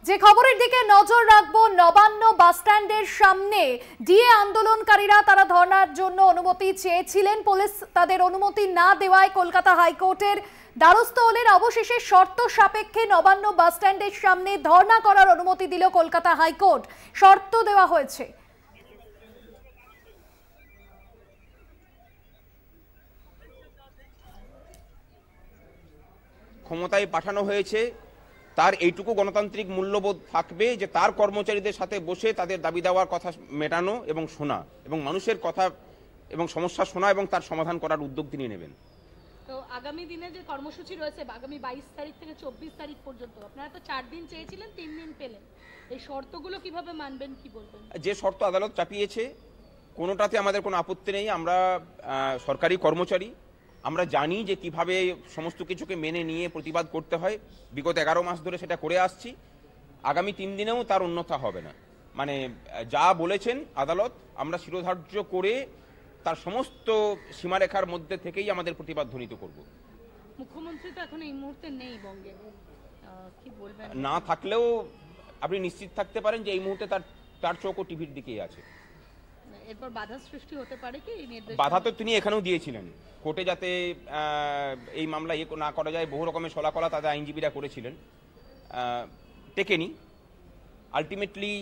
যে খবরের দিকে নজর রাখবো, নবান্ন বাসস্ট্যান্ডের সামনে ডিএ আন্দোলনকারীরা তারা ধর্নার জন্য অনুমতি চেয়েছিলেন। পুলিশ তাদের অনুমতি না দেওয়ায় কলকাতা হাইকোর্টের দ্বারস্থ হলেন। অবশেষে শর্ত সাপেক্ষে নবান্ন বাসস্ট্যান্ডের সামনে ধর্না করার অনুমতি দিল কলকাতা হাইকোর্ট। শর্ত দেওয়া হয়েছে, ক্ষমতায় পাঠানো হয়েছে, তার এইটুকু গণতান্ত্রিক মূল্যবোধ থাকবে যে তার কর্মচারীদের সাথে বসে তাদের দাবি দেওয়ার কথা মেটানো এবং শোনা এবং মানুষের কথা এবং সমস্যা শোনা এবং তার সমাধান করার উদ্যোগ তিনি নেবেন। তো আগামী দিনে যে কর্মসূচি রয়েছে আগামী 22 তারিখ থেকে 24 তারিখ পর্যন্ত, আপনারা তো 4 দিন চেয়েছিলেন, 3 দিন পেলেন, এই শর্তগুলো কিভাবে মানবেন, কি বলবেন? যে শর্ত আদালত চাপিয়েছে কোনোটাতে আমাদের কোনো আপত্তি নেই। আমরা সরকারি কর্মচারী, আমরা জানি যে কিভাবে সমস্ত কিছুকে মেনে নিয়ে প্রতিবাদ করতে হয়। বিগত 11 মাস ধরে সেটা করে আসছি। আগামী 3 দিনেও তার অন্যথা হবে না। মানে যা বলেছেন আদালত, আমরা শিরোধার্য করে তার সমস্ত সীমারেখার মধ্যে থেকেই আমাদের প্রতিবাদ ধ্বনিত করব। মুখ্যমন্ত্রী তো এখন এই মুহূর্তে নেই বঙ্গে, কি বলবেন? না থাকলেও আপনি নিশ্চিত থাকতে পারেন যে এই মুহূর্তে তার চোখও টিভির দিকেই আছে। এরপর বাধা সৃষ্টি হতে পারে কি? বাধা তো তিনি এখানেও দিয়েছিলেন, কোর্টে যাতে এই মামলা না করা যায়, বহু রকমের সলাকলা তাদের আইনজীবীরা করেছিলেন, টেকেনি। আলটিমেটলি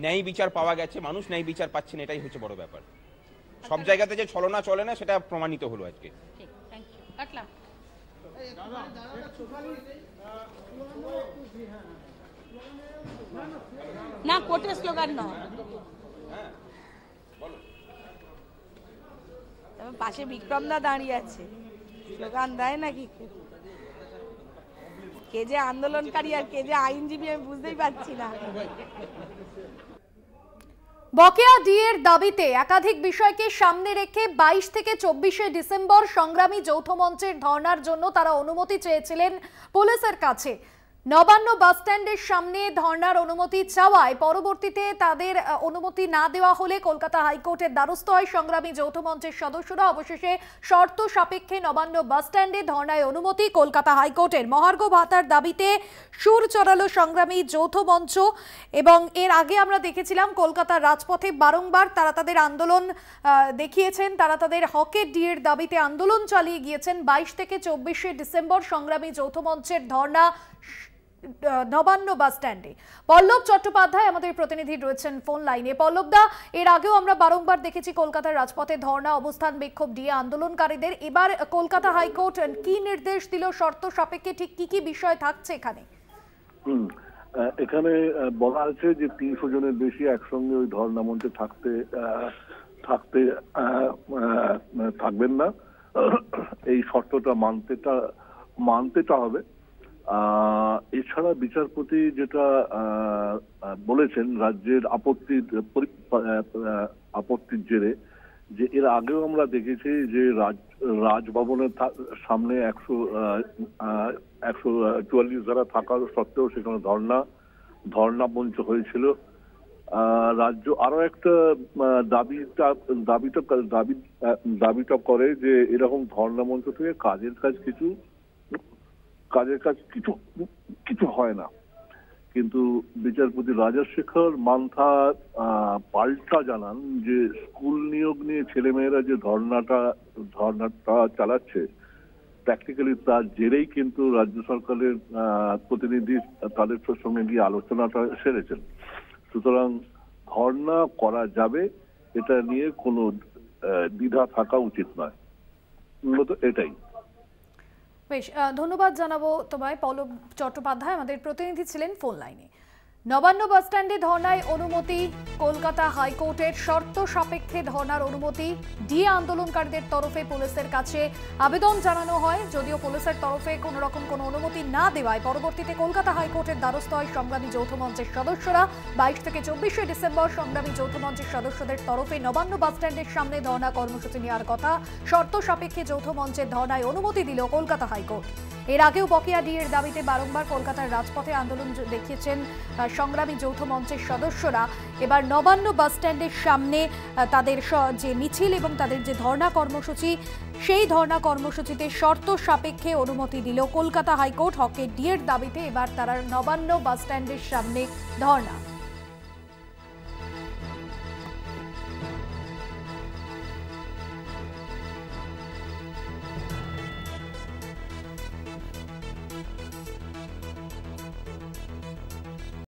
ন্যায় বিচার পাওয়া গেছে, মানুষ ন্যায় বিচার পাচ্ছেন, এটাই হচ্ছে বড় ব্যাপার। সব জায়গাতে যে ছলনা চলে না সেটা প্রমাণিত হলো আজকে। না কোর্টের স্লোগান নয়, পাশে বিক্রম দা দাঁড়িয়ে আছে, স্লোগান দেয় নাকি? কে যে আন্দোলনকারী আর কে যে আইনজীবী আমি বুঝতেই পারছি না। বকেয়া ডিএর দাবিতে একাধিক বিষয়কে সামনে রেখে 22 থেকে 24শে ডিসেম্বর সংগ্রামী যৌথ মঞ্চের ধর্নার জন্য তারা অনুমতি চেয়েছিলেন পুলিশের কাছে। নবান্ন বাসস্ট্যান্ডের সামনে ধর্নার অনুমতি চাওয়ায় পরবর্তীতে তাদের অনুমতি না দেওয়া হলে কলকাতা হাইকোর্টের দ্বারস্থ হয় সংগ্রামী যৌথ মঞ্চের সদস্যরা। অবশেষে শর্ত সাপেক্ষে নবান্ন বাসস্ট্যান্ডে ধর্নায় অনুমতি কলকাতা হাইকোর্টের। মহার্ঘ ভাতার দাবিতে সুর চড়ালো সংগ্রামী যৌথ মঞ্চ, এবং এর আগে আমরা দেখেছিলাম কলকাতার রাজপথে বারংবার তারা তাদের আন্দোলন দেখিয়েছেন, তারা তাদের হকের ডিএর দাবিতে আন্দোলন চালিয়ে গিয়েছেন। 22 থেকে 24শে ডিসেম্বর সংগ্রামী যৌথ মঞ্চের ধর্না নবান্ন বাসস্ট্যান্ডে। পল্লব চট্টোপাধ্যায় আমাদের প্রতিনিধি রয়েছেন ফোন লাইনে। পল্লব দা, এর আগেও আমরা বারংবার দেখেছি কলকাতার রাজপথে ধর্ণা, অবস্থান বিক্ষোভ দিয়ে আন্দোলনকারীদের। এবার কলকাতা হাইকোর্ট কি নির্দেশ দিল, শর্ত সাপেক্ষে ঠিক কি কি বিষয় থাকছে এখানে? এখানে বলা আছে যে 300 জনের বেশি একসঙ্গে ওই ধর্ণা মঞ্চে থাকবেন না। এই শর্তটা মানতেটা হবে। এছাড়া বিচারপতি যেটা বলেছেন রাজ্যের আপত্তির জেরে, যে এর আগেও আমরা দেখেছি যে রাজভবনের সামনে 144 ধারা থাকার সত্ত্বেও সেখানে ধর্ণা মঞ্চ হয়েছিল। রাজ্য আরো একটা দাবিটা করে যে এরকম ধর্ণা মঞ্চ থেকে কাজের কাজ কিছু হয় না। কিন্তু বিচারপতি রাজশেখর মান্থা পাল্টা জানান যে স্কুল নিয়োগ নিয়ে ছেলেমেয়েরা যে ধর্নাটা চালাচ্ছে, প্র্যাকটিক্যালি তার জেরেই কিন্তু রাজ্য সরকারের প্রতিনিধি তাদের সঙ্গে গিয়ে আলোচনাটা সেরেছেন। সুতরাং ধর্না করা যাবে, এটা নিয়ে কোনো দ্বিধা থাকা উচিত নয়, মূলত এটাই। বেশ, ধন্যবাদ জানাবো তোমায়। পল্লব চট্টোপাধ্যায় আমাদের প্রতিনিধি ছিলেন ফোন লাইনে। নবান্ন বাসস্ট্যান্ডে ধর্নায় অনুমতি কলকাতা হাইকোর্টের। শর্ত সাপেক্ষে ধর্নার অনুমতি ডিএ আন্দোলনকারীদের তরফে পুলিশের কাছে আবেদন জানানো হয়, যদিও পুলিশের তরফে কোনো রকম কোনো অনুমতি না দেওয়ায় পরবর্তীতে কলকাতা হাইকোর্টের দ্বারস্থ হয় সংগ্রামী যৌথ মঞ্চের সদস্যরা। 22 থেকে 24শে ডিসেম্বর সংগ্রামী যৌথ মঞ্চের সদস্যদের তরফে নবান্ন বাসস্ট্যান্ডের সামনে ধর্না কর্মসূচি নেওয়ার কথা। শর্ত সাপেক্ষে যৌথ মঞ্চের ধর্নায় অনুমতি দিল কলকাতা হাইকোর্ট। এর আগেও বকেয়া ডিএর দাবিতে বারংবার কলকাতার রাজপথে আন্দোলন দেখিয়েছেন সংগ্রামী যৌথ মঞ্চের সদস্যরা এবার নবান্ন বাস স্ট্যান্ডের সামনে তাদের যে মিছিল এবং তাদের যে ধর্ণা কর্মসূচি, সেই ধর্ণা কর্মসূচিতে শর্ত সাপেক্ষে অনুমতি দিল কলকাতা হাইকোর্ট। হকের ডিএর দাবিতে এবার তারা নবান্ন বাস স্ট্যান্ডের সামনে ধর্ণা।